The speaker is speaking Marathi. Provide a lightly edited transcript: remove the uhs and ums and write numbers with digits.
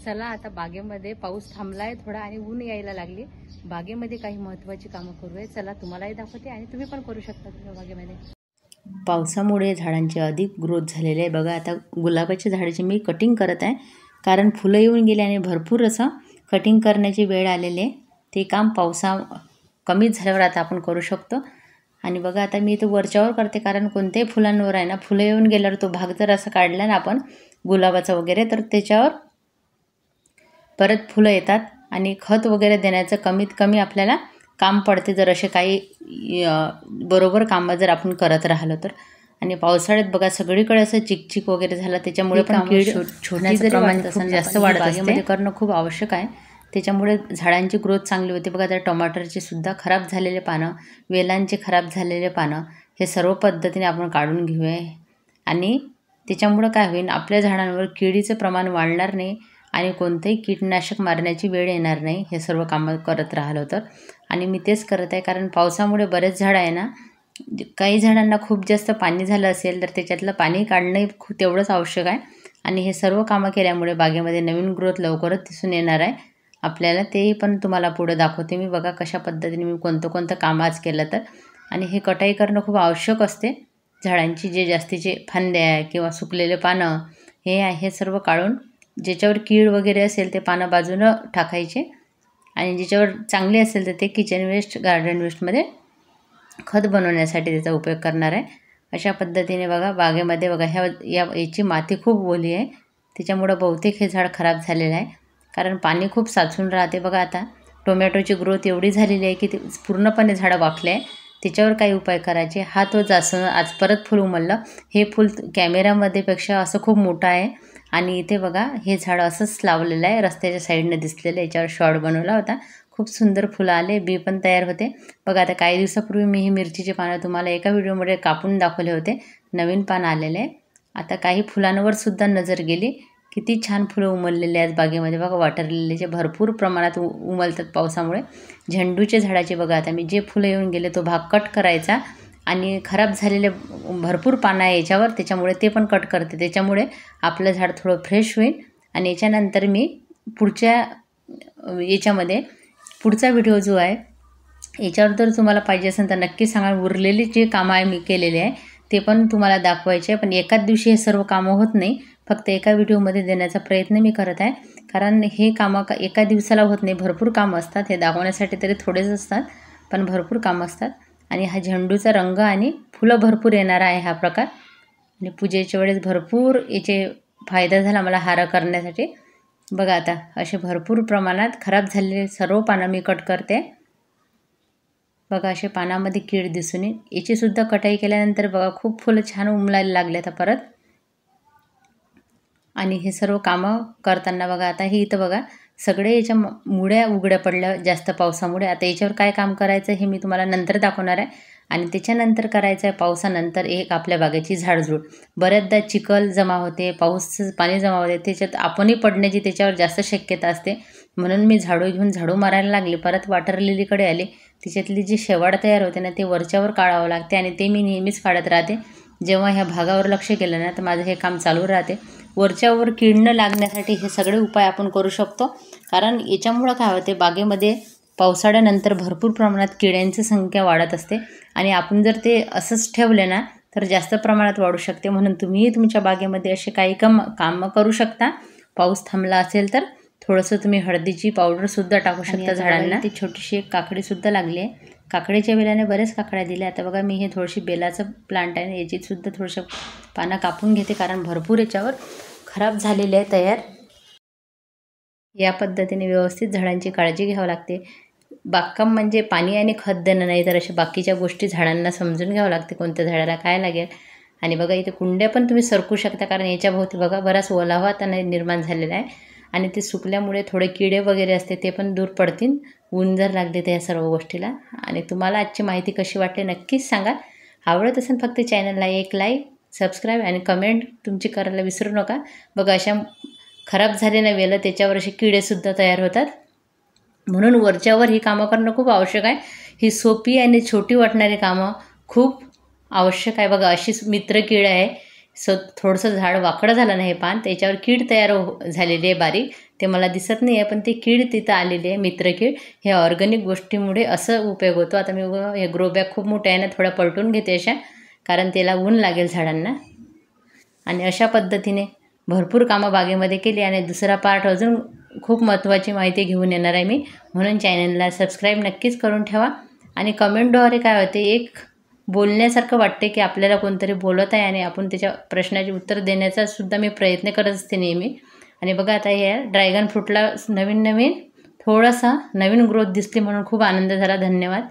चला आता बागेमध्ये पाऊस थांबलाय थोडा आणि ऊन यायला लागली. बागेमध्ये काही महत्त्वाची कामं करूया. चला तुम्हालाही दाखवते आणि तुम्ही पण करू शकता तुमच्या बागेमध्ये. पावसामुळे झाडांची अधिक ग्रोथ झालेली आहे. बघा आता गुलाबाच्या झाडाची मी कटिंग करत आहे, कारण फुलं येऊन गेली आणि भरपूर असं कटिंग करण्याची वेळ आलेली आहे. ते काम पावसा कमीच झाल्यावर आता आपण करू शकतो. आणि बघा आता मी इथं वरच्यावर करते, कारण कोणत्याही फुलांवर आहे ना, फुलं येऊन गेल्यावर तो भाग जर असं काढला ना आपण गुलाबाचा वगैरे, तर त्याच्यावर परत फुलं येतात आणि खत वगैरे देण्याचं कमीत कमी आपल्याला काम पडते, जर असे काही बरोबर कामं जर आपण करत राहिलो तर. आणि पावसाळ्यात बघा सगळीकडे असं चिकचिक वगैरे झालं, त्याच्यामुळे पण कीड छोटी प्रमाण खूप जास्त वाढत असते. बागेमध्ये करणं खूप आवश्यक आहे, त्याच्यामुळे झाडांची ग्रोथ चांगली होते. बघा त्या टमाटरची सुद्धा खराब झालेले पानं, वेलांचे खराब झालेले पानं हे सर्व पद्धतीने आपण काढून घेऊया. आणि त्याच्यामुळं काय होईल, आपल्या झाडांवर किडीचं प्रमाण वाढणार नाही आणि कोणतंही कीटनाशक मारण्याची वेळ येणार नाही, हे सर्व कामं करत राहिलो तर. आणि मी तेच करत आहे, कारण पावसामुळे बरेच झाडं आहे ना, काही झाडांना खूप जास्त पाणी झालं असेल तर त्याच्यातलं पाणी काढणं तेवढंच आवश्यक आहे. आणि हे सर्व कामं केल्यामुळे बागेमध्ये नवीन ग्रोथ लवकरच दिसून येणार आहे आपल्याला. तेही पण तुम्हाला पुढे दाखवते मी. बघा कशा पद्धतीने मी कोणतं काम आज केलं तर. आणि हे कटाई करणं खूप आवश्यक असते. झाडांची जे जास्तीचे फांद्या आहे किंवा सुकलेले पानं हे सर्व काढून, ज्याच्यावर कीड वगैरे असेल ते पानं बाजूनं टाकायचे आणि ज्याच्यावर चांगले असेल तर ते किचन वेस्ट, गार्डन वेस्टमध्ये खत बनवण्यासाठी त्याचा उपयोग करणार आहे. अशा पद्धतीने बघा बागेमध्ये बघा याची माती खूप ओली आहे, त्याच्यामुळं बहुतेक हे झाड खराब झालेलं आहे, कारण पाणी खूप साचून राहते. बघा आता टोमॅटोची ग्रोथ एवढी झालेली आहे की ते पूर्णपणे झाडं वाकले आहे. त्याच्यावर काही उपाय करायचे. हा तो जास्वंद आज परत फुल उमललं. हे फुल कॅमेरामध्ये पेक्षा असं खूप मोठं आहे. आणि इथे बघा हे झाड असंच लावलेलं आहे, रस्त्याच्या साईडने दिसलेलं. याच्यावर शॉर्ट बनवला होता. खूप सुंदर फुलं आले, बी पण तयार होते. बघा आता काही दिवसापूर्वी मी ही मिरचीचे पानं तुम्हाला एका व्हिडिओमध्ये कापून दाखवले होते. नवीन पान आलेले आहे. आता काही फुलांवर सुद्धा नजर गेली. किती छान फुलं उमललेले आहेत बागेमध्ये. बघा वॉटर लिलीचे भरपूर प्रमाणात उमलतात पावसामुळे. झेंडूचे झाडाचे बघा आता मी जे फुलं येऊन गेले तो भाग कट करायचा आणि खराब झालेले भरपूर पानं आहे याच्यावर, त्याच्यामुळे ते पण कट करते. त्याच्यामुळे आपलं झाड थोडं फ्रेश होईल. आणि याच्यानंतर मी पुढचा व्हिडिओ जो आहे याच्यावर जर तुम्हाला पाहिजे असेल तर नक्की सांगा. उरलेली जे कामं आहे मी केलेले आहे ते पण तुम्हाला दाखवायचे आहे, पण एकाच दिवशी हे सर्व कामं होत नाही. फक्त एका व्हिडिओमध्ये देण्याचा प्रयत्न मी करत आहे, कारण हे कामं एका दिवसाला होत नाही, भरपूर कामं असतात. हे दाखवण्यासाठी तरी थोडेच असतात, पण भरपूर कामं असतात. आणि हा झेंडूचा रंग आणि फुलं भरपूर येणार आहे हा प्रकार. आणि पूजेच्या वेळेस भरपूर याचे फायदा झाला मला हार करण्यासाठी. बघा आता असे भरपूर प्रमाणात खराब झालेले सर्व पानं मी कट करते. बघा असे पानामध्ये कीड दिसून येईल. याचीसुद्धा कटाई केल्यानंतर बघा खूप फुलं छान उमलायला लागले आता परत. आणि हे सर्व कामं करताना बघा आता हे इथं बघा सगळे याच्या मुळ्या उघड्या पडल्या जास्त पावसामुळे. आता याच्यावर काय काम करायचं हे मी तुम्हाला नंतर दाखवणार आहे. आणि त्याच्यानंतर करायचं आहे पावसानंतर एक आपल्या बागेची झाडझूड. बऱ्याचदा चिखल जमा होते, पाणी जमा होते, त्याच्यात आपणही पडण्याची त्याच्यावर जास्त शक्यता असते. म्हणून मी झाडू घेऊन झाडू मारायला लागले. परत वॉटर लिलीकडे आले. त्याच्यातली जी शेवाळ तयार होते ना ते वरच्यावर काढावं लागते आणि ते मी नेहमीच काढत राहते. जेव्हा ह्या भागावर लक्ष केलं ना तर माझं हे काम चालू राहते. वरच्यावर कीड न लागण्यासाठी हे सगळे उपाय आपण करू शकतो, कारण याच्यामुळं काय होते बागेमध्ये पावसाळ्यानंतर भरपूर प्रमाणात किड्यांची संख्या वाढत असते आणि आपण जर ते असंच ठेवले ना तर जास्त प्रमाणात वाढू शकते. म्हणून तुम्हीही तुमच्या बागेमध्ये असे काही कामं करू शकता. पाऊस थांबला असेल तर थोडंसं तुम्ही हळदीची पावडरसुद्धा टाकू शकता झाडांना. ती छोटीशी एक काकडीसुद्धा लागली आहे. काकडीच्या वेलाने बरेच काकड्या दिल्या. आता बघा मी हे थोडीशी बेलाचं प्लांट आहे, याचीसुद्धा थोडंसं पानं कापून घेते, कारण भरपूर याच्यावर खराब झालेले आहे तयार. या पद्धतीने व्यवस्थित झाडांची काळजी घ्यावी लागते. बागकाम म्हणजे पाणी आणि खत देणं नाही, तर अशा बाकीच्या गोष्टी झाडांना समजून घ्यावं लागते कोणत्या झाडाला काय लागेल. आणि बघा इथे कुंड्या पण तुम्ही सरकू शकता, कारण याच्याभोवती बघा बराच ओलावा त्यांना निर्माण झालेला आहे आणि ते सुकल्यामुळे थोडे किडे वगैरे असते ते पण दूर पडतील, ऊन जर लागले तर या सर्व गोष्टीला. आणि तुम्हाला आजची माहिती कशी वाटते नक्कीच सांगा. आवडत असेल फक्त चॅनलला एक लाईक, सबस्क्राईब आणि कमेंट तुमची करायला विसरू नका. बघा अशा खराब झालेल्या वेलं त्याच्यावर असे किडेसुद्धा तयार होतात, म्हणून वरच्यावर ही कामं करणं खूप आवश्यक आहे. ही सोपी आणि छोटी वाटणारी कामं खूप आवश्यक आहे. बघा अशीच मित्रकीड आहे. थोडंसं झाड वाकडं झालं नाही हे पान, त्याच्यावर कीड तयार झालेली आहे बारीक, ते मला दिसत नाही आहे, पण ते कीड तिथं आलेली आहे, मित्रकीड. हे ऑर्गॅनिक गोष्टीमुळे असं उपयोग होतो. आता मी हे ग्रो बॅग खूप मोठे आहे ना, थोडा पलटून घेते अशा, कारण त्याला ऊन लागेल झाडांना. आणि अशा पद्धतीने भरपूर कामं बागेमध्ये केली. आणि दुसरा पार्ट अजून खूप महत्त्वाची माहिती घेऊन येणार आहे मी, म्हणून चॅनलला सबस्क्राईब नक्कीच करून ठेवा. आणि कमेंटद्वारे काय होते, एक बोलण्यासारखं वाटते की आपल्याला कोणतरी बोलत आहे आणि आपण त्याच्या प्रश्नाचे उत्तर देण्याचा सुद्धा मी प्रयत्न करत असते नेहमी. आणि बघा आता हे ड्रॅगन फ्रूटला नवीन थोडासा नवीन ग्रोथ दिसली, म्हणून खूप आनंद झाला. धन्यवाद.